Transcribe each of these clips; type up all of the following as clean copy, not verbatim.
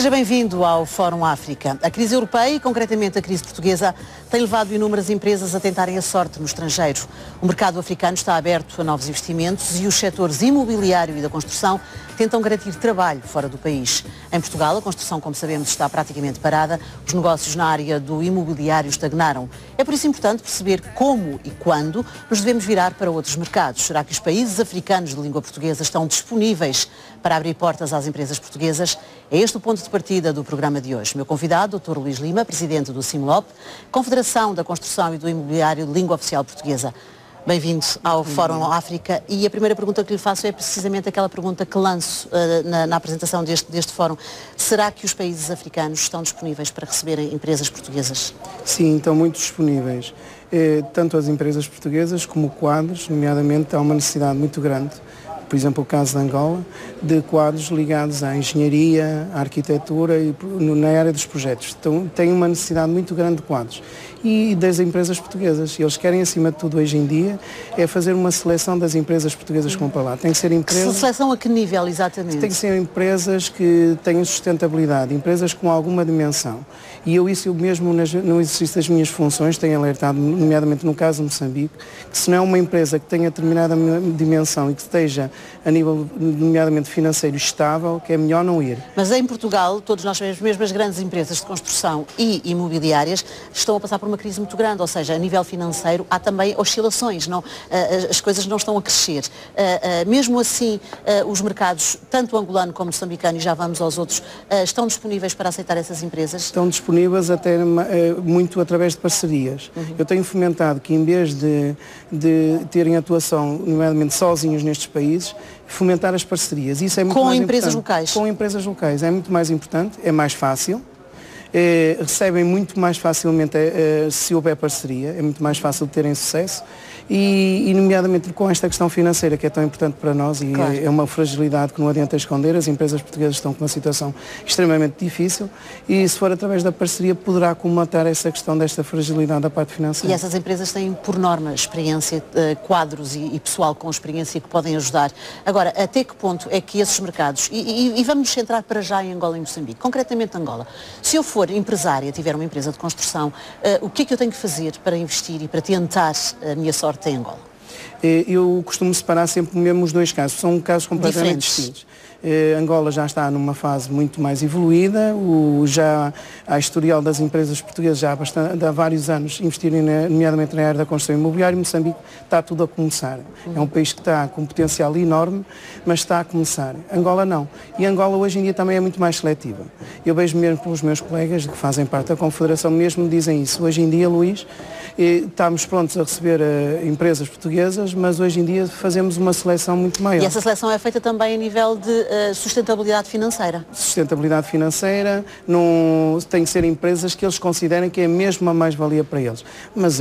Seja bem-vindo ao Fórum África. A crise europeia e, concretamente, a crise portuguesa tem levado inúmeras empresas a tentarem a sorte no estrangeiro. O mercado africano está aberto a novos investimentos e os setores imobiliário e da construção tentam garantir trabalho fora do país. Em Portugal, a construção, como sabemos, está praticamente parada. Os negócios na área do imobiliário estagnaram. É por isso importante perceber como e quando nos devemos virar para outros mercados. Será que os países africanos de língua portuguesa estão disponíveis para abrir portas às empresas portuguesas? É este o ponto de partida do programa de hoje. Meu convidado, Dr. Luís Lima, presidente do CIMLOP, Confederação da Construção e do Imobiliário de Língua Oficial Portuguesa. Bem-vindo ao Fórum África e a primeira pergunta que lhe faço é precisamente aquela pergunta que lanço na apresentação deste fórum. Será que os países africanos estão disponíveis para receberem empresas portuguesas? Sim, estão muito disponíveis. Tanto as empresas portuguesas como quadros, nomeadamente há uma necessidade muito grande. Por exemplo, o caso de Angola, de quadros ligados à engenharia, à arquitetura e na área dos projetos. Então, tem uma necessidade muito grande de quadros. E das empresas portuguesas. Eles querem, acima de tudo, hoje em dia, é fazer uma seleção das empresas portuguesas que vão para lá. Tem que ser empresas... Seleção a que nível, exatamente? Tem que ser empresas que tenham sustentabilidade, empresas com alguma dimensão. E eu isso mesmo no exercício das minhas funções tenho alertado, nomeadamente no caso de Moçambique, que se não é uma empresa que tenha determinada dimensão e que esteja a nível, nomeadamente financeiro, estável, que é melhor não ir. Mas em Portugal, todos nós sabemos, mesmo as grandes empresas de construção e imobiliárias estão a passar por uma crise muito grande, ou seja, a nível financeiro há também oscilações, não, as coisas não estão a crescer. Mesmo assim, os mercados, tanto angolano como moçambicano, e já vamos aos outros, estão disponíveis para aceitar essas empresas? Estão disponíveis até muito através de parcerias. Eu tenho fomentado que em vez de terem atuação, nomeadamente sozinhos nestes países, fomentar as parcerias. Isso é muito mais empresas importante. Locais? Com empresas locais. É muito mais importante, é mais fácil. Recebem muito mais facilmente se houver parceria, é muito mais fácil de terem sucesso e nomeadamente com esta questão financeira que é tão importante para nós e claro. É uma fragilidade que não adianta esconder. As empresas portuguesas estão com uma situação extremamente difícil e se for através da parceria poderá comatar essa questão desta fragilidade da parte financeira. E essas empresas têm por norma experiência, quadros e pessoal com experiência que podem ajudar. Agora, até que ponto é que esses mercados, e vamos nos centrar para já em Angola e Moçambique, concretamente Angola, se eu for empresária, tiver uma empresa de construção, o que é que eu tenho que fazer para investir e para tentar a minha sorte em Angola? Eu costumo separar sempre mesmo os dois casos, são casos completamente distintos. Angola já está numa fase muito mais evoluída, já há historial das empresas portuguesas já há vários anos investirem nomeadamente na área da construção imobiliária. Moçambique está tudo a começar. É um país que está com um potencial enorme, mas está a começar. Angola não. E Angola hoje em dia também é muito mais seletiva. Eu vejo mesmo pelos meus colegas que fazem parte da Confederação, mesmo dizem isso. Hoje em dia, Luís, estamos prontos a receber empresas portuguesas, mas hoje em dia fazemos uma seleção muito maior. E essa seleção é feita também a nível de sustentabilidade financeira? Sustentabilidade financeira, tem que ser empresas que eles considerem que é mesmo a mais-valia para eles. Mas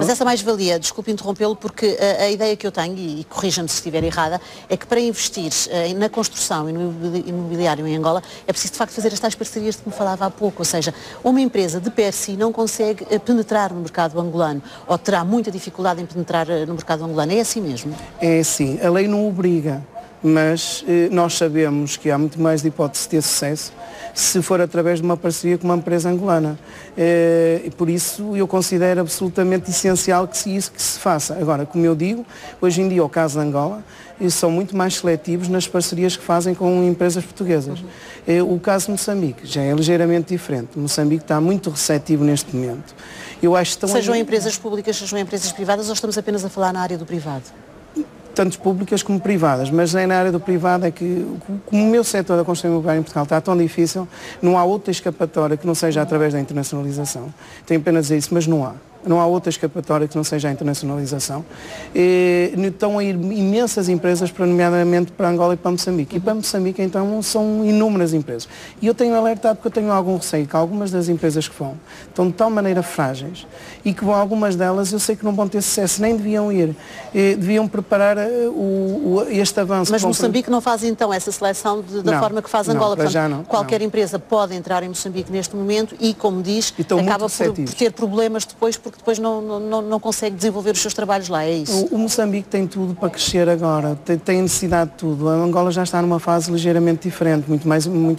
essa mais-valia, desculpe interrompê-lo, porque a ideia que eu tenho, e corrija-me se estiver errada, é que para investir na construção e no imobiliário em Angola é preciso de facto fazer estas parcerias de que me falava há pouco, ou seja, uma empresa de per si não consegue penetrar no mercado angolano, ou terá muita dificuldade em penetrar no mercado angolano. É assim mesmo? É assim, a lei não obriga, mas nós sabemos que há muito mais de hipótese de ter sucesso se for através de uma parceria com uma empresa angolana. E por isso eu considero absolutamente essencial que isso que se faça. Agora, como eu digo, hoje em dia o caso de Angola, eles são muito mais seletivos nas parcerias que fazem com empresas portuguesas. O caso de Moçambique já é ligeiramente diferente. Moçambique está muito receptivo neste momento. Eu acho que sejam empresas públicas, sejam empresas privadas, ou estamos apenas a falar na área do privado? Tanto públicas como privadas, mas na área do privado é que, como o meu setor da construção imobiliária em Portugal está tão difícil, não há outra escapatória que não seja através da internacionalização. Tenho pena de dizer isso, mas não há. Não há outra escapatória que não seja a internacionalização. Estão a ir imensas empresas, nomeadamente para Angola e para Moçambique. E para Moçambique, então, são inúmeras empresas. E eu tenho alertado porque eu tenho algum receio que algumas das empresas que vão estão de tal maneira frágeis e que algumas delas eu sei que não vão ter sucesso, nem deviam ir. Deviam preparar este avanço. Mas Moçambique não faz então essa seleção da forma que faz Angola? Portanto, já não. Qualquer empresa pode entrar em Moçambique neste momento e, como diz, acaba por ter problemas depois porque depois não consegue desenvolver os seus trabalhos lá, é isso? O Moçambique tem tudo para crescer agora, tem necessidade de tudo. A Angola já está numa fase ligeiramente diferente, muito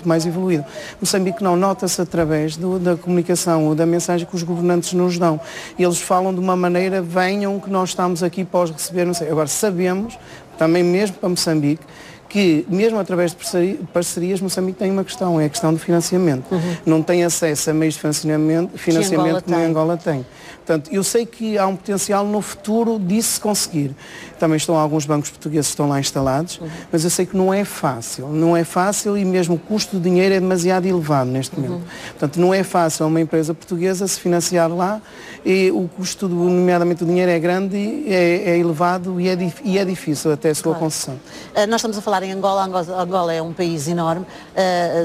mais evoluída. Moçambique não, nota-se através da comunicação ou da mensagem que os governantes nos dão. Eles falam de uma maneira, venham que nós estamos aqui para os receber, não sei. Agora, sabemos, também mesmo para Moçambique, que mesmo através de parcerias, Moçambique tem uma questão, é a questão do financiamento. Não tem acesso a meios de financiamento como a Angola tem. Portanto, eu sei que há um potencial no futuro disso se conseguir. Também estão alguns bancos portugueses que estão lá instalados, mas eu sei que não é fácil e mesmo o custo do dinheiro é demasiado elevado neste momento. Portanto, não é fácil uma empresa portuguesa se financiar lá e o custo, nomeadamente do dinheiro, é grande, é elevado e é difícil até a sua concessão. Nós estamos a falar em Angola. Angola é um país enorme.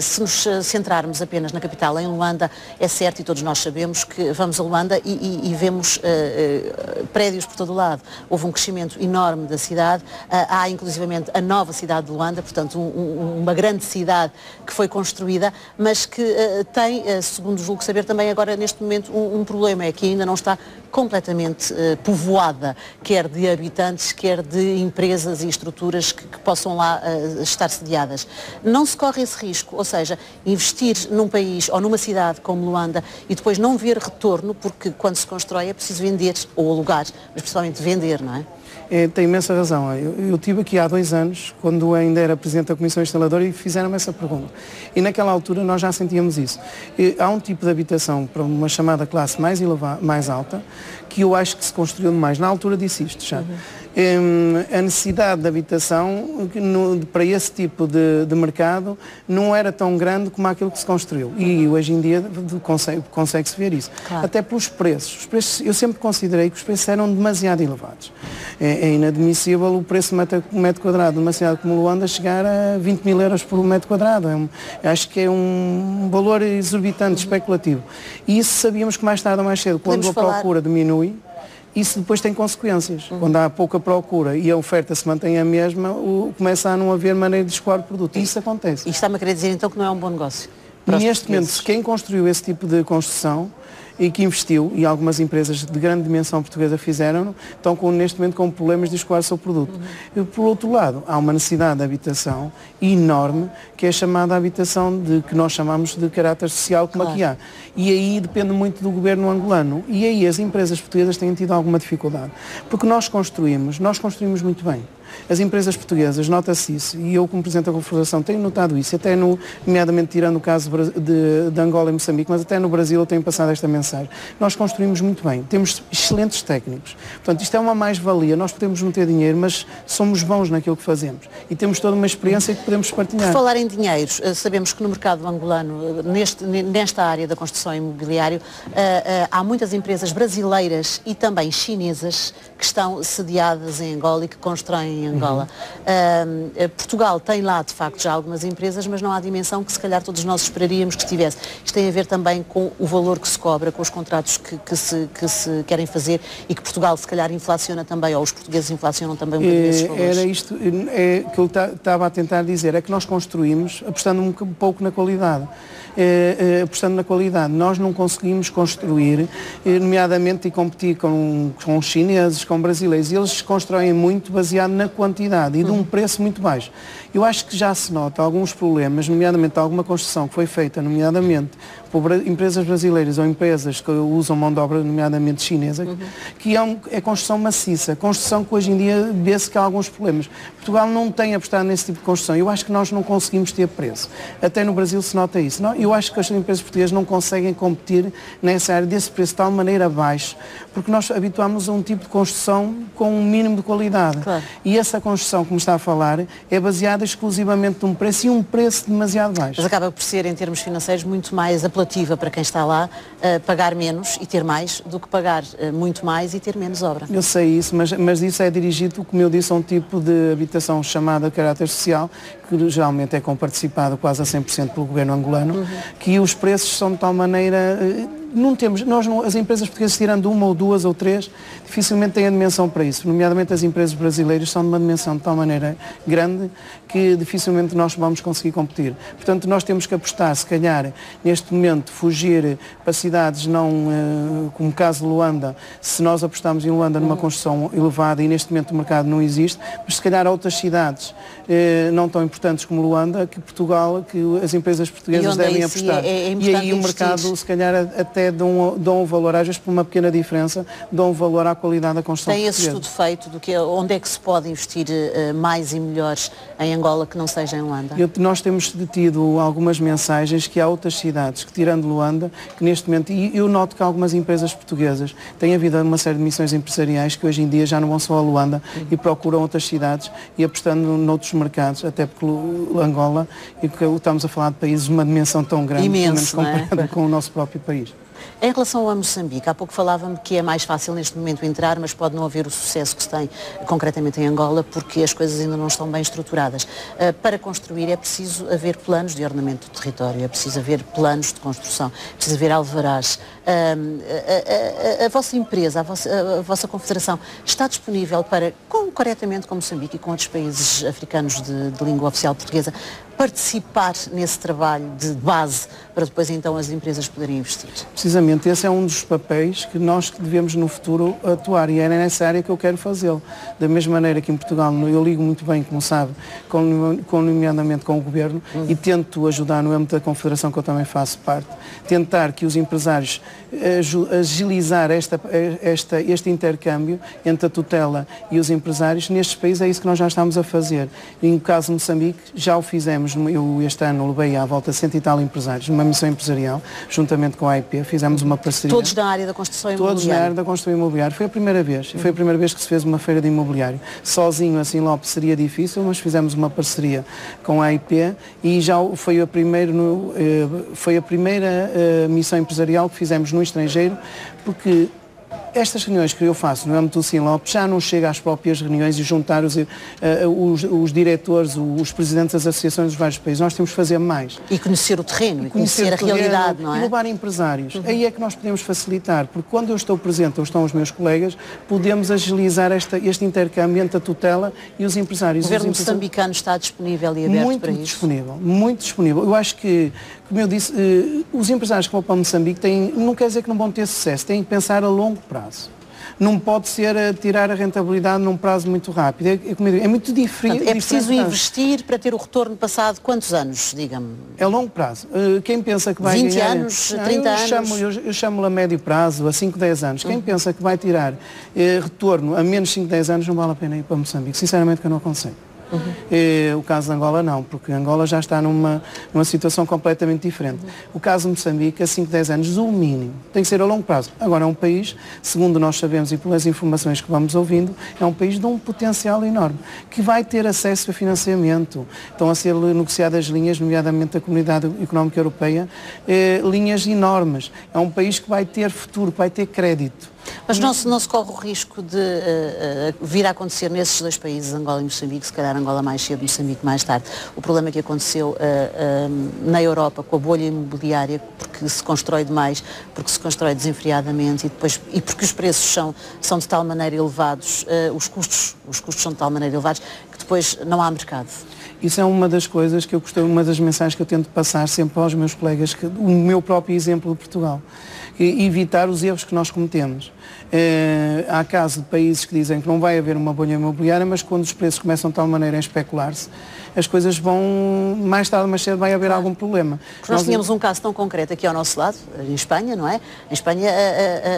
Se nos centrarmos apenas na capital, em Luanda, é certo, e todos nós sabemos, que vamos a Luanda e vemos prédios por todo o lado. Houve um crescimento enorme da cidade. Há inclusivamente a nova cidade de Luanda, portanto uma grande cidade que foi construída, mas que tem, segundo julgo saber, também agora neste momento um problema, é que ainda não está completamente povoada, quer de habitantes, quer de empresas e estruturas que possam lá estar sediadas. Não se corre esse risco, ou seja, investir num país ou numa cidade como Luanda e depois não ver retorno, porque quando se constrói é preciso vender ou alugar, mas principalmente vender, não é? Tem imensa razão. Eu estive aqui há 2 anos, quando ainda era Presidente da Comissão Instaladora, e fizeram-me essa pergunta. E naquela altura nós já sentíamos isso. Há um tipo de habitação para uma chamada classe mais alta, que eu acho que se construiu demais. Na altura disse isto já. A necessidade de habitação para esse tipo de mercado não era tão grande como aquilo que se construiu. E hoje em dia consegue-se ver isso. Claro. Até pelos preços. Os preços. Eu sempre considerei que os preços eram demasiado elevados. É inadmissível o preço de metro quadrado de uma cidade como Luanda chegar a 20 mil euros por metro quadrado. Acho que é um valor exorbitante, especulativo. E isso sabíamos que mais tarde ou mais cedo, quando a procura diminui, isso depois tem consequências. Quando há pouca procura e a oferta se mantém a mesma, começa a não haver maneira de escoar o produto. E isso acontece. E está-me a querer dizer então que não é um bom negócio? Neste momento, quem construiu esse tipo de construção e que investiu, e algumas empresas de grande dimensão portuguesa fizeram, estão neste momento com problemas de escoar o seu produto. E, por outro lado, há uma necessidade de habitação enorme, que é chamada habitação que nós chamamos de caráter social, como aqui há. E aí depende muito do governo angolano. E aí as empresas portuguesas têm tido alguma dificuldade. Porque nós construímos muito bem. As empresas portuguesas, nota-se isso, e eu como Presidente da Confederação tenho notado isso, até nomeadamente tirando o caso de Angola e Moçambique, mas até no Brasil eu tenho passado esta mensagem. Nós construímos muito bem, temos excelentes técnicos. Portanto, isto é uma mais-valia, nós podemos não ter dinheiro, mas somos bons naquilo que fazemos. E temos toda uma experiência que podemos partilhar. Por falar em dinheiros, sabemos que no mercado angolano, nesta área da construção imobiliária, há muitas empresas brasileiras e também chinesas que estão sediadas em Angola e que constroem em Angola. Portugal tem lá, de facto, já algumas empresas, mas não há a dimensão que se calhar todos nós esperaríamos que tivesse. Isto tem a ver também com o valor que se cobra, com os contratos que se querem fazer e que Portugal se calhar inflaciona também, ou os portugueses inflacionam também um bocadinho esses valores. Era isto que eu estava a tentar dizer, é que nós construímos apostando um pouco na qualidade. Apostando na qualidade. Nós não conseguimos construir, nomeadamente, e competir com os chineses, com brasileiros. E eles constroem muito baseado na quantidade e de um preço muito baixo. Eu acho que já se nota alguns problemas, nomeadamente alguma construção que foi feita, nomeadamente por empresas brasileiras ou empresas que usam mão de obra, nomeadamente chinesa, que é construção maciça, construção que hoje em dia vê-se que há alguns problemas. Portugal não tem apostado nesse tipo de construção. Eu acho que nós não conseguimos ter preço. Até no Brasil se nota isso. Eu acho que as empresas portuguesas não conseguem competir nessa área desse preço de tal maneira baixo, porque nós habituamos a um tipo de construção com um mínimo de qualidade. Claro. E essa construção, como está a falar, é baseada exclusivamente num preço e um preço demasiado baixo. Mas acaba por ser, em termos financeiros, muito mais apelativa para quem está lá pagar menos e ter mais do que pagar muito mais e ter menos obra. Eu sei isso, mas isso é dirigido, como eu disse, a um tipo de habitação chamada caráter social, que geralmente é comparticipado quase a 100% pelo governo angolano, que os preços são de tal maneira as empresas portuguesas, tirando uma ou duas ou três, dificilmente têm a dimensão para isso. Nomeadamente as empresas brasileiras são de uma dimensão de tal maneira grande que dificilmente nós vamos conseguir competir. Portanto, nós temos que apostar, se calhar, neste momento, fugir para cidades não, como o caso de Luanda, se nós apostarmos em Luanda numa construção elevada e neste momento o mercado não existe, mas se calhar há outras cidades não tão importantes como Luanda, que Portugal, que as empresas portuguesas devem apostar. E aí o mercado, se calhar, até dão valor, às vezes por uma pequena diferença, dão valor à qualidade da construção portuguesa. Tem esse estudo feito do que onde é que se pode investir mais e melhores em Angola que não seja em Luanda? Nós temos tido algumas mensagens que há outras cidades que, tirando Luanda, que neste momento, e eu noto que algumas empresas portuguesas têm havido uma série de missões empresariais que hoje em dia já não vão só a Luanda e procuram outras cidades e apostando noutros mercados, até porque Angola, e que estamos a falar de países de uma dimensão tão grande, imenso, comparado com o nosso próprio país. Em relação a Moçambique, há pouco falava-me que é mais fácil neste momento entrar, mas pode não haver o sucesso que se tem concretamente em Angola, porque as coisas ainda não estão bem estruturadas. Para construir é preciso haver planos de ordenamento do território, é preciso haver planos de construção, é preciso haver alvarás. A vossa empresa, a vossa confederação, está disponível para, concretamente com Moçambique e com outros países africanos de língua oficial portuguesa, participar nesse trabalho de base para depois então as empresas poderem investir? Precisamente, esse é um dos papéis que nós devemos no futuro atuar e é nessa área que eu quero fazê-lo. Da mesma maneira que em Portugal eu ligo muito bem, como sabe, nomeadamente com o Governo e tento ajudar no âmbito da Confederação que eu também faço parte, tentar que os empresários agilizar este intercâmbio entre a tutela e os empresários. Nestes países é isso que nós já estamos a fazer. E no caso de Moçambique já o fizemos, eu este ano levei à volta 100 e tal empresários, numa missão empresarial, juntamente com a AIP, fizemos uma parceria. Todos na área da construção imobiliária? Todos na área da construção imobiliária. Foi a primeira vez. Foi a primeira vez que se fez uma feira de imobiliário. Sozinho, assim, logo seria difícil, mas fizemos uma parceria com a AIP e já foi a primeira missão empresarial que fizemos no estrangeiro, porque estas reuniões que eu faço no âmbito do Sinlop já não chega às próprias reuniões e juntar os diretores, os presidentes das associações dos vários países. Nós temos que fazer mais. E conhecer o terreno, e conhecer a realidade, não é? E levar empresários. Aí é que nós podemos facilitar, porque quando eu estou presente, ou estão os meus colegas, podemos agilizar este intercâmbio entre a tutela e os empresários. O governo moçambicano está disponível e aberto para isso? Muito disponível. Eu acho que, como eu disse, os empresários que vão para Moçambique não quer dizer que não vão ter sucesso, têm que pensar a longo prazo. Não pode ser tirar a rentabilidade num prazo muito rápido. É muito diferente. Portanto, é preciso investir para ter o retorno passado quantos anos, diga-me? É longo prazo. Quem pensa que vai 20 ganhar... anos, 30 anos? Eu chamo-lo a médio prazo, a 5, 10 anos. Quem pensa que vai tirar retorno a menos 5, 10 anos não vale a pena ir para Moçambique. Sinceramente que eu não aconselho. O caso de Angola não, porque Angola já está numa situação completamente diferente. O caso de Moçambique, a 5, 10 anos, o mínimo, tem que ser a longo prazo. Agora é um país, segundo nós sabemos e pelas informações que vamos ouvindo, é um país de um potencial enorme, que vai ter acesso a financiamento. Estão a ser negociadas linhas, nomeadamente da Comunidade Económica Europeia, linhas enormes. É um país que vai ter futuro, que vai ter crédito. Mas não se corre o risco de vir a acontecer nesses dois países, Angola e Moçambique, se calhar Angola mais cedo, Moçambique mais tarde, o problema que aconteceu na Europa com a bolha imobiliária, porque se constrói demais, porque se constrói desenfreadamente e porque os preços são de tal maneira elevados, os custos são de tal maneira elevados, que depois não há mercado. Isso é uma das coisas que eu costumo, uma das mensagens que eu tento passar sempre aos meus colegas, o meu próprio exemplo de Portugal. Evitar os erros que nós cometemos. Há casos de países que dizem que não vai haver uma bolha imobiliária, mas quando os preços começam de tal maneira a especular-se, as coisas vão, mais tarde ou mais cedo vai haver algum problema. Nós tínhamos um caso tão concreto aqui ao nosso lado, em Espanha, não é? Em Espanha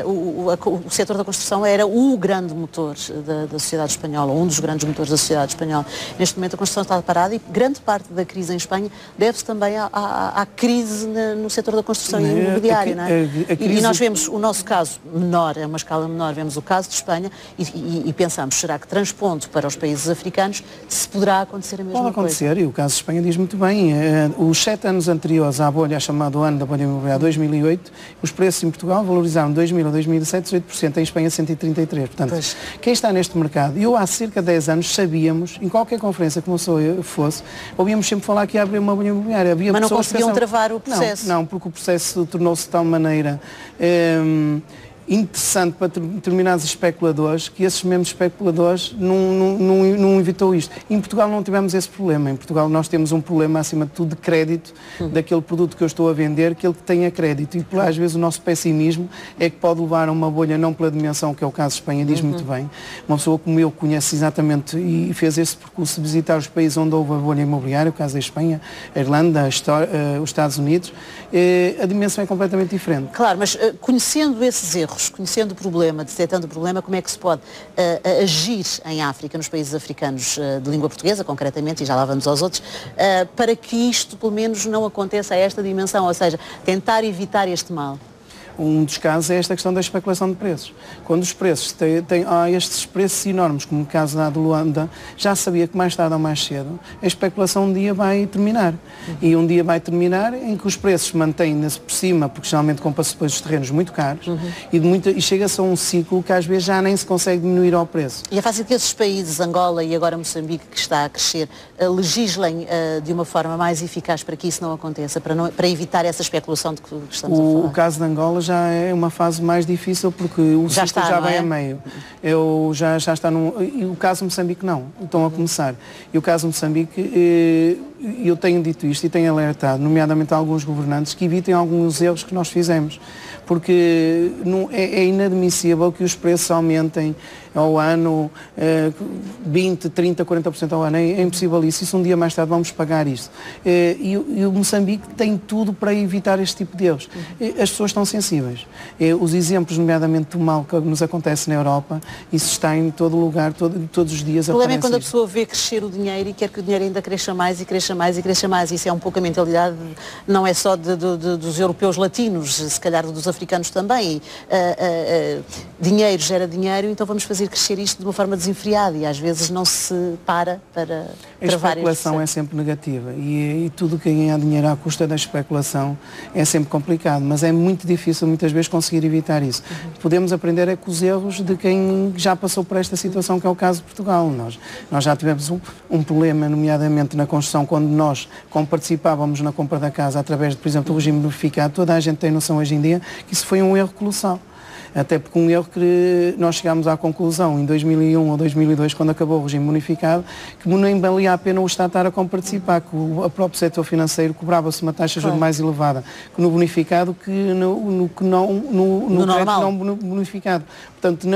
o setor da construção era o grande motor da sociedade espanhola, um dos grandes motores da sociedade espanhola. Neste momento a construção está parada e grande parte da crise em Espanha deve-se também à crise no setor da construção imobiliária, não é? E nós vemos o nosso caso menor, é uma escala menor, vemos o caso de Espanha e pensamos, será que transpondo para os países africanos se poderá acontecer a mesma coisa? Pode acontecer, e o caso de Espanha diz muito bem. Os 7 anos anteriores à bolha, chamado ano da bolha imobiliária 2008, os preços em Portugal valorizaram 2000 a 2007 18%, em Espanha 133%. Portanto, quem está neste mercado, eu há cerca de 10 anos sabíamos, em qualquer conferência que eu fosse, ouvíamos sempre falar que ia abrir uma bolha imobiliária. Mas não conseguiam travar o processo? Não, porque o processo tornou-se de tal maneira interessante para determinados especuladores, que esses mesmos especuladores não evitou isto. Em Portugal não tivemos esse problema. Em Portugal nós temos um problema, acima de tudo, de crédito daquele produto que eu estou a vender, que ele tenha crédito. E às vezes o nosso pessimismo é que pode levar a uma bolha, não pela dimensão, que é o caso de Espanha, diz muito bem. Uma pessoa como eu conhece exatamente e fez esse percurso de visitar os países onde houve a bolha imobiliária, o caso da Espanha, a Irlanda, os Estados Unidos, a dimensão é completamente diferente. Claro, mas conhecendo esses erros, conhecendo o problema, detectando o problema, como é que se pode agir em África, nos países africanos de língua portuguesa, concretamente, e já lá vamos aos outros, para que isto, pelo menos, não aconteça a esta dimensão, ou seja, tentar evitar este mal? Um dos casos é esta questão da especulação de preços. Quando os preços há estes preços enormes, como o caso da de Luanda, já sabia que mais tarde ou mais cedo a especulação um dia vai terminar. E um dia vai terminar em que os preços mantêm-se por cima, porque geralmente compra-se depois os terrenos muito caros, e chega-se a um ciclo que às vezes já nem se consegue diminuir ao preço. E é fácil que esses países, Angola e agora Moçambique, que está a crescer, legislem de uma forma mais eficaz para que isso não aconteça, para evitar essa especulação de que estamos a falar? O caso de Angola já é uma fase mais difícil porque o ciclo já vai a meio. Já está e o caso de Moçambique não, estão a começar. E o caso de Moçambique, eu tenho dito isto e tenho alertado, nomeadamente a alguns governantes, que evitem alguns erros que nós fizemos. Porque é inadmissível que os preços aumentem ao ano 20, 30, 40% ao ano. É impossível isso. Isso um dia mais tarde vamos pagar isso. E o Moçambique tem tudo para evitar este tipo de erros. As pessoas estão sensíveis. Os exemplos, nomeadamente do mal que nos acontece na Europa, isso está em todo lugar, todos os dias. O problema é quando a pessoa vê crescer o dinheiro e quer que o dinheiro ainda cresça mais e cresça mais e cresça mais. Isso é um pouco a mentalidade, não é só dos europeus latinos, se calhar dos africanos também. Dinheiro gera dinheiro, então vamos fazer crescer isto de uma forma desenfreada e às vezes não se para travar este A especulação é sempre negativa e tudo que ganha dinheiro à custa da especulação é sempre complicado, mas é muito difícil muitas vezes conseguir evitar isso. Podemos aprender com os erros de quem já passou por esta situação, que é o caso de Portugal. Nós já tivemos um problema, nomeadamente na construção, quando nós, como participávamos na compra da casa através, por exemplo, do regime bonificado, toda a gente tem noção hoje em dia que isso foi um erro colossal. Até porque um erro que nós chegámos à conclusão em 2001 ou 2002, quando acabou o regime bonificado, que nem valia a pena o Estado estar a participar, que o próprio setor financeiro cobrava-se uma taxa de juros mais elevada que no bonificado, que no crédito não bonificado. Portanto,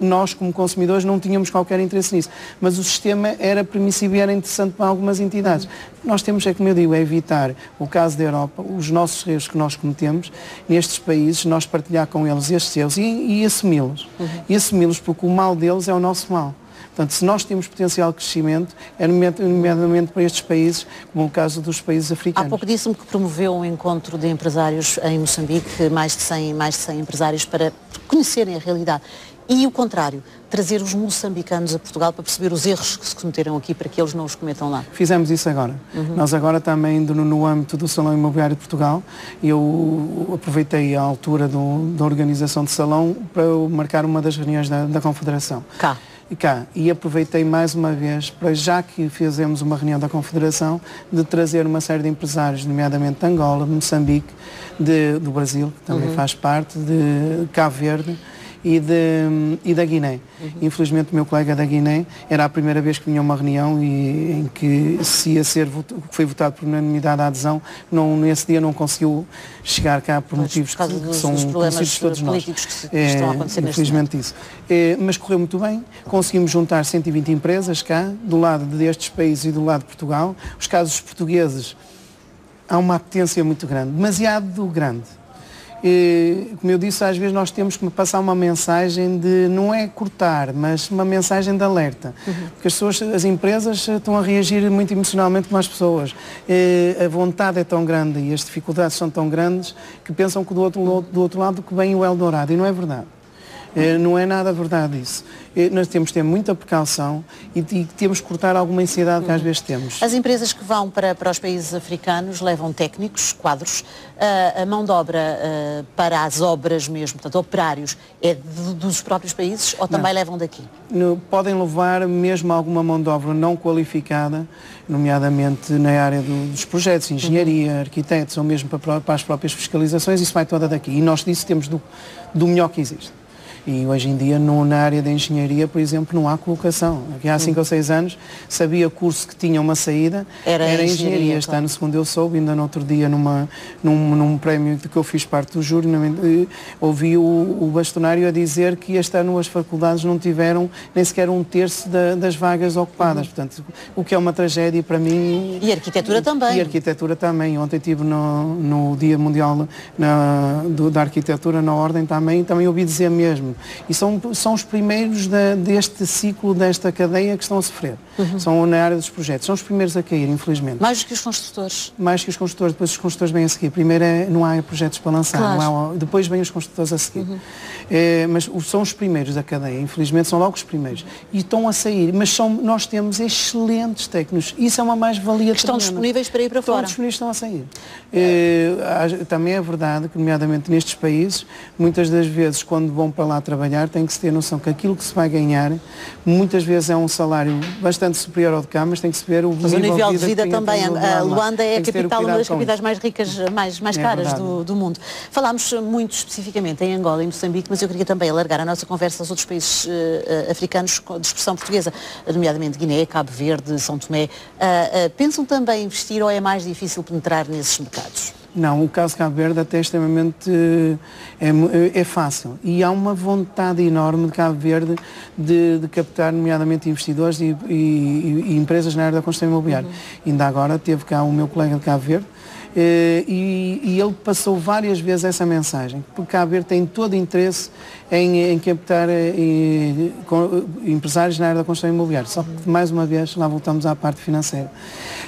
nós como consumidores não tínhamos qualquer interesse nisso. Mas o sistema era permissivo e era interessante para algumas entidades. Nós temos, como eu digo, é evitar o caso da Europa, os nossos erros que nós cometemos nestes países, nós partilhar com eles estes erros e assumi-los. E assumi-los porque o mal deles é o nosso mal. Portanto, se nós temos potencial de crescimento, é nomeadamente para estes países, como o caso dos países africanos. Há pouco disse-me que promoveu um encontro de empresários em Moçambique, mais de 100 empresários, para conhecerem a realidade. E o contrário, trazer os moçambicanos a Portugal para perceber os erros que se cometeram aqui, para que eles não os cometam lá. Fizemos isso agora. Nós agora também, no âmbito do Salão Imobiliário de Portugal, eu aproveitei a altura da organização do Salão para marcar uma das reuniões da Confederação. E aproveitei mais uma vez, para já que fizemos uma reunião da Confederação, de trazer uma série de empresários, nomeadamente de Angola, de Moçambique, do Brasil, que também faz parte, de Cabo Verde e da Guiné. Infelizmente o meu colega da Guiné era a primeira vez que vinha a uma reunião em que se ia foi votado por unanimidade a adesão, nesse dia não conseguiu chegar cá por motivos que são conhecidos de todos nós. Que estão a acontecer infelizmente isso. Mas correu muito bem, conseguimos juntar 120 empresas cá, do lado destes países e do lado de Portugal. Os casos portugueses, há uma apetência muito grande, demasiado grande. Como eu disse, às vezes nós temos que passar uma mensagem de, não é cortar, mas uma mensagem de alerta. Porque as empresas estão a reagir muito emocionalmente com as pessoas. A vontade é tão grande e as dificuldades são tão grandes que pensam que do outro lado que vem o Eldorado, e não é verdade. Não é nada verdade isso. Nós temos que ter muita precaução e temos que cortar alguma ansiedade que às vezes temos. As empresas que vão para os países africanos levam técnicos, quadros, a mão de obra para as obras mesmo, portanto, operários, é dos próprios países ou também levam daqui? Podem levar mesmo alguma mão de obra não qualificada, nomeadamente na área dos projetos, engenharia, arquitetos ou mesmo para as próprias fiscalizações, isso vai toda daqui. E nós disso temos do melhor que existe. E hoje em dia, na área da engenharia, por exemplo, não há colocação. Aqui há 5 ou 6 anos, sabia curso que tinha uma saída, era engenharia. Este ano, segundo eu soube, ainda no outro dia, num prémio de que eu fiz parte do júri, ouvi o bastonário a dizer que este ano as faculdades não tiveram nem sequer 1/3 das vagas ocupadas. Portanto, o que é uma tragédia para mim. E a arquitetura também. E a arquitetura também. Ontem estive no Dia Mundial da Arquitetura, na Ordem, também ouvi dizer mesmo. E são os primeiros deste ciclo, desta cadeia que estão a sofrer. São na área dos projetos. São os primeiros a cair, infelizmente. Mais do que os construtores? Mais que os construtores. Depois os construtores vêm a seguir. Primeiro não há projetos para lançar. Claro. Depois vêm os construtores a seguir. Mas são os primeiros da cadeia. Infelizmente são logo os primeiros. E estão a sair. Mas nós temos excelentes técnicos. Isso é uma mais-valia. Estão disponíveis para ir para fora? Estão disponíveis, estão a sair. Também é verdade que, nomeadamente nestes países, muitas das vezes, quando vão para lá trabalhar, tem que se ter noção que aquilo que se vai ganhar muitas vezes é um salário bastante superior ao de cá, mas tem que se ver o nível de vida também. A Luanda é a capital, uma das capitais mais ricas, mais caras do mundo. Falámos muito especificamente em Angola e Moçambique, mas eu queria também alargar a nossa conversa aos outros países africanos de expressão portuguesa, nomeadamente Guiné, Cabo Verde, São Tomé. Pensam também investir ou é mais difícil penetrar nesses mercados? Não, o caso de Cabo Verde até extremamente é fácil e há uma vontade enorme de Cabo Verde de captar nomeadamente investidores e empresas na área da construção imobiliária. Ainda agora teve cá o meu colega de Cabo Verde e ele passou várias vezes essa mensagem, porque Cabo Verde tem todo o interesse em captar empresários na área da construção imobiliária. Só que, mais uma vez, lá voltamos à parte financeira.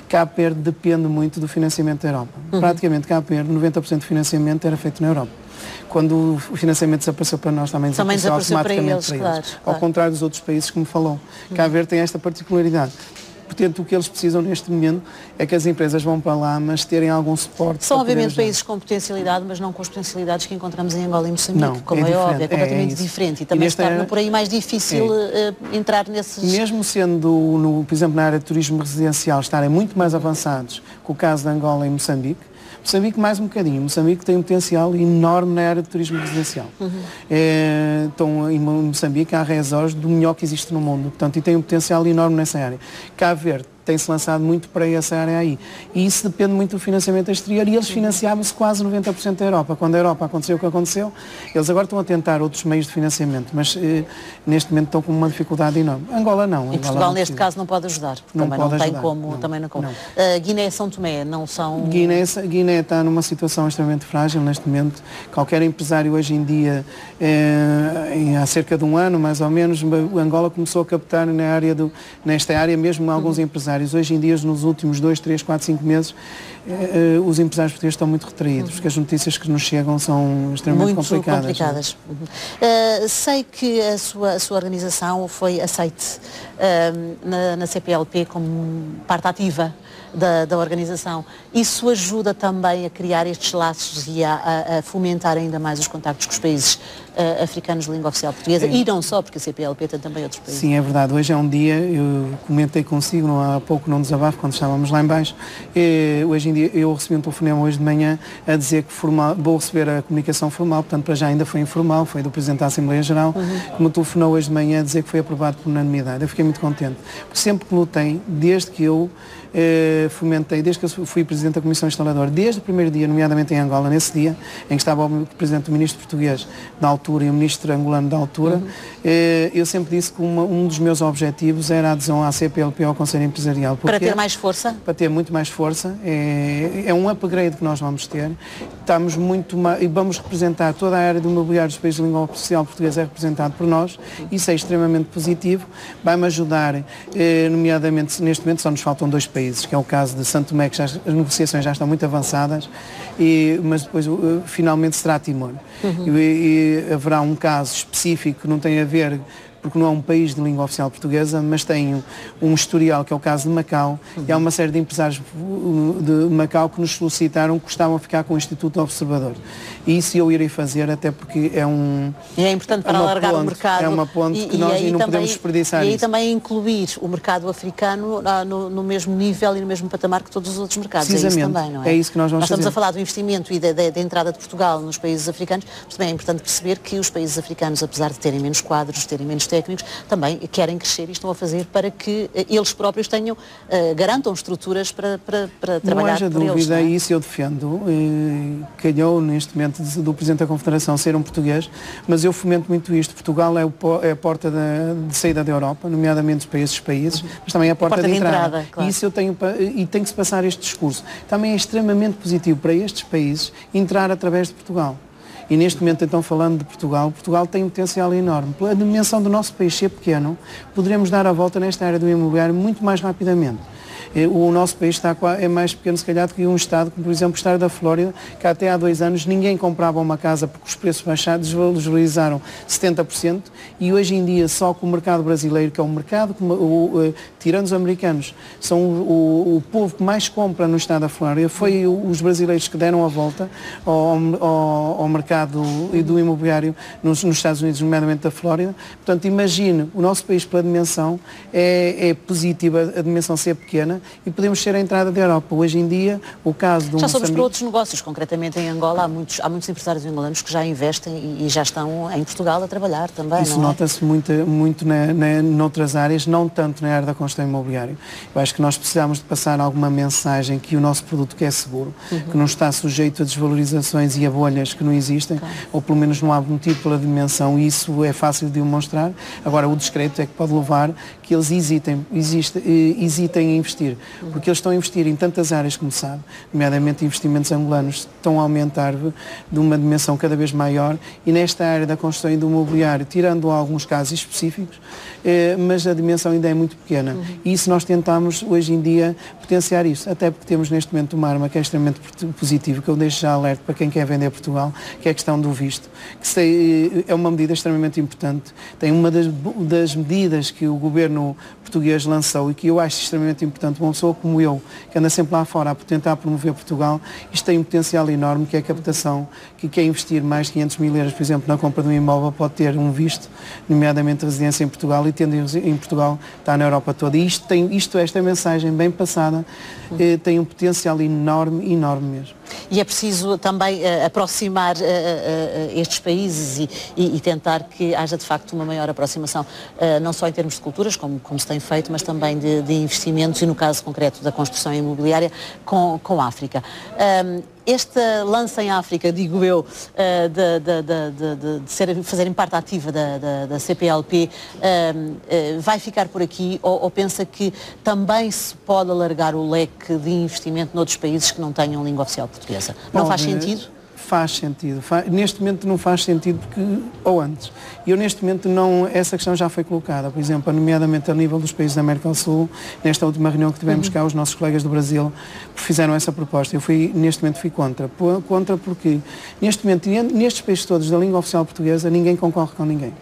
Cabo Verde depende muito do financiamento da Europa. Praticamente, Cabo Verde, 90% do financiamento era feito na Europa. Quando o financiamento desapareceu para nós, também desapareceu automaticamente para eles. Claro. Ao contrário dos outros países que me falou. Cabo Verde tem esta particularidade. Portanto, o que eles precisam neste momento é que as empresas vão para lá, mas terem algum suporte. São obviamente países com potencialidade, mas não com as potencialidades que encontramos em Angola e Moçambique, não, como é óbvio, é completamente diferente. E também se torna por aí mais difícil entrar nesses... Mesmo sendo, por exemplo, na área de turismo residencial, estarem muito mais avançados que o caso de Angola e Moçambique, Moçambique mais um bocadinho. Moçambique tem um potencial enorme na área de turismo residencial. Então, em Moçambique há resorts do melhor que existe no mundo, portanto, e tem um potencial enorme nessa área. Cabo Verde tem-se lançado muito para essa área aí. E isso depende muito do financiamento exterior e eles financiavam-se quase 90% da Europa. Quando a Europa aconteceu o que aconteceu, eles agora estão a tentar outros meios de financiamento, mas neste momento estão com uma dificuldade enorme. Angola não. E Portugal neste caso não pode ajudar, também não tem como. Guiné e São Tomé não são... Guiné está numa situação extremamente frágil neste momento. Qualquer empresário hoje em dia, há cerca de um ano mais ou menos, Angola começou a captar nesta área mesmo alguns empresários. Hoje em dia, nos últimos 2, 3, 4, 5 meses, os empresários portugueses estão muito retraídos, porque as notícias que nos chegam são extremamente complicadas. Sei que a sua organização foi aceite na CPLP como parte ativa da organização. Isso ajuda também a criar estes laços e a fomentar ainda mais os contactos com os países africanos de língua oficial portuguesa e não só, porque a CPLP tem também outros países. Sim, é verdade. Hoje é um dia, eu comentei consigo há pouco num desabafo, quando estávamos lá em baixo, hoje em dia eu recebi um telefonema hoje de manhã a dizer que vou receber a comunicação formal, portanto para já ainda foi informal, foi do Presidente da Assembleia Geral, que me telefonou hoje de manhã a dizer que foi aprovado por unanimidade. Eu fiquei muito contente, porque sempre que lutei, desde que eu fomentei, desde que eu fui Presidente da Comissão Instaladora, desde o primeiro dia, nomeadamente em Angola, nesse dia em que estava o Presidente do Ministro português da altura e o Ministro angolano da altura, eu sempre disse que um dos meus objetivos era a adesão à CPLP, ao Conselho Empresarial. Para ter mais força? Para ter muito mais força, é um upgrade que nós vamos ter. Estamos muito e vamos representar toda a área do imobiliário dos países de língua oficial portuguesa é representado por nós. Isso é extremamente positivo. Vai-me ajudar, nomeadamente, neste momento só nos faltam 2 países, que é o caso de São Tomé, que as negociações já estão muito avançadas, mas depois finalmente será Timor. E haverá um caso específico que não tem a ver, porque não é um país de língua oficial portuguesa, mas tem um historial, que é o caso de Macau, e há uma série de empresários de Macau que nos solicitaram, que gostavam de ficar com o Instituto Observador. E isso eu irei fazer, até porque E é importante para alargar o mercado. É uma ponte que nós não podemos desperdiçar. E aí também incluir o mercado africano no mesmo nível e no mesmo patamar que todos os outros mercados. Precisamente. É isso também, não é? É isso que nós vamos fazer. Nós estamos a falar do investimento e da entrada de Portugal nos países africanos, mas também é importante perceber que os países africanos, apesar de terem menos quadros, terem menos técnicos, também querem crescer e estão a fazer para que eles próprios tenham, garantam estruturas para trabalhar por eles. Não haja dúvida, e isso eu defendo. Calhou neste momento do Presidente da Confederação ser um português, mas eu fomento muito isto. Portugal é a porta de saída da Europa, nomeadamente para esses países, mas também é a porta de entrada. Claro. E isso eu tenho, e tem que se passar este discurso. Também é extremamente positivo para estes países entrar através de Portugal. E neste momento, então, falando de Portugal, Portugal tem um potencial enorme. Pela dimensão do nosso país ser pequeno, poderemos dar a volta nesta área do imobiliário muito mais rapidamente. O nosso país é mais pequeno, se calhar, do que um estado, como por exemplo o estado da Flórida, que até há 2 anos ninguém comprava uma casa porque os preços baixados desvalorizaram 70%, e hoje em dia só com o mercado brasileiro, que é um mercado, tirando os americanos, são o povo que mais compra no estado da Flórida, foi os brasileiros que deram a volta ao mercado do imobiliário nos Estados Unidos, nomeadamente da Flórida. Portanto, imagine, o nosso país pela dimensão é positiva, a dimensão ser pequena, e podemos ser a entrada da Europa. Hoje em dia, o caso do Já somos para outros negócios, concretamente em Angola, há muitos empresários angolanos que já investem e já estão em Portugal a trabalhar também. Isso nota-se muito noutras áreas, não tanto na área da construção imobiliária. Eu acho que nós precisamos de passar alguma mensagem que o nosso produto que é seguro, que não está sujeito a desvalorizações e a bolhas que não existem, ou pelo menos não há motivo pela dimensão, e isso é fácil de demonstrar. Agora, o discreto é que pode levar que eles hesitem em investir, porque eles estão a investir em tantas áreas, como sabe, nomeadamente investimentos angolanos, estão a aumentar de uma dimensão cada vez maior, e nesta área da construção e do imobiliário, tirando alguns casos específicos, mas a dimensão ainda é muito pequena. E isso nós tentamos, hoje em dia, potenciar isso, até porque temos neste momento uma arma que é extremamente positivo, que eu deixo já alerta para quem quer vender Portugal, que é a questão do visto, que é uma medida extremamente importante. Tem uma das medidas que o governo português lançou e que eu acho extremamente importante, uma pessoa como eu, que anda sempre lá fora a tentar promover Portugal, isto tem um potencial enorme, que é a captação, que quer investir mais de 500 mil euros, por exemplo, na compra de um imóvel, pode ter um visto, nomeadamente residência em Portugal, e tendo em Portugal, está na Europa toda. E esta mensagem bem passada tem um potencial enorme mesmo. E é preciso também aproximar estes países e tentar que haja de facto uma maior aproximação, não só em termos de culturas, como se tem feito, mas também de investimentos, e no caso concreto da construção imobiliária com a África. Esta lança em África, digo eu, de fazerem parte ativa da CPLP, vai ficar por aqui, ou pensa que também se pode alargar o leque de investimento noutros países que não tenham língua oficial portuguesa? Não faz sentido? Faz sentido. Neste momento não faz sentido ou antes. Eu neste momento essa questão já foi colocada, por exemplo, nomeadamente a nível dos países da América do Sul, nesta última reunião que tivemos cá, os nossos colegas do Brasil fizeram essa proposta. Neste momento fui contra. Contra porque neste momento, nestes países todos da língua oficial portuguesa, ninguém concorre com ninguém.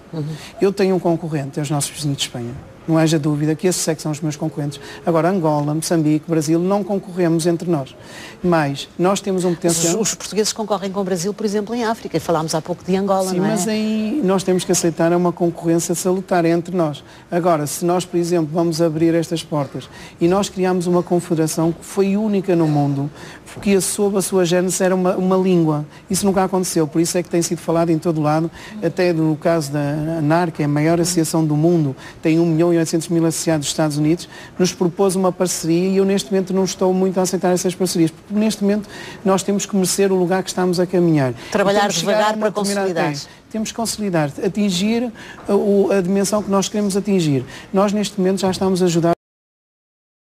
Eu tenho um concorrente, é os nossos vizinhos de Espanha. Não haja dúvida que esses é que são os meus concorrentes. Agora, Angola, Moçambique, Brasil, não concorremos entre nós. Mas nós temos um potencial... Os portugueses concorrem com o Brasil, por exemplo, em África. E falámos há pouco de Angola, sim, não é? Mas aí nós temos que aceitar uma concorrência salutar entre nós. Agora, se nós, por exemplo, vamos abrir estas portas e nós criamos uma confederação que foi única no mundo, porque sob a sua gênese era uma língua. Isso nunca aconteceu. Por isso é que tem sido falado em todo lado, até no caso da ANAR, que é a maior associação do mundo, tem 1.800.000 associados dos Estados Unidos, nos propôs uma parceria, e eu neste momento não estou muito a aceitar essas parcerias, porque neste momento nós temos que merecer o lugar que estamos a caminhar. Trabalhar devagar para consolidar. Temos que consolidar, atingir a dimensão que nós queremos atingir. Nós neste momento já estamos a ajudar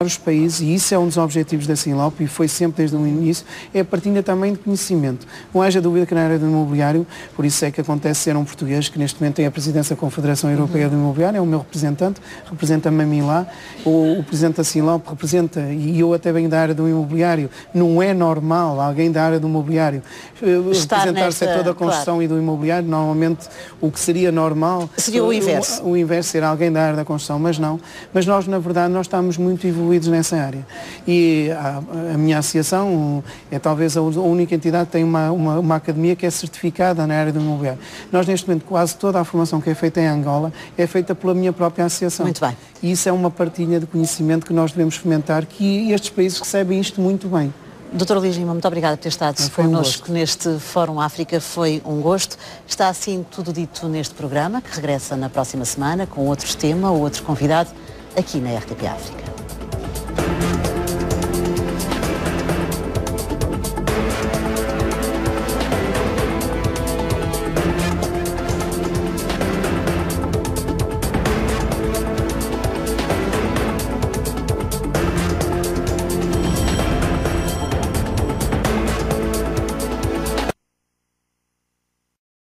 Os países, e isso é um dos objetivos da Sinlop e foi sempre desde o início, é a partilha também de conhecimento. Não haja dúvida que na área do imobiliário, por isso é que acontece ser um português que neste momento tem a presidência da Confederação Europeia do Imobiliário, é o meu representante, representa-me a mim lá, o presidente da Sinlop representa, e eu até venho da área do imobiliário, não é normal alguém da área do imobiliário representar o setor da construção, claro, e do imobiliário. Normalmente o que seria normal seria o inverso. O inverso ser alguém da área da construção, mas não. Mas nós, na verdade, nós estamos muito evoluídos nessa área. E a minha associação é talvez a única entidade que tem uma academia que é certificada na área do imobiliário. Nós, neste momento, quase toda a formação que é feita em Angola é feita pela minha própria associação. Muito bem. E isso é uma partilha de conhecimento que nós devemos fomentar, que estes países recebem isto muito bem. Dr. Luís Lima, muito obrigada por ter estado connosco neste Fórum África, foi um gosto. Está assim tudo dito neste programa, que regressa na próxima semana com outro tema ou outro convidado, aqui na RTP África.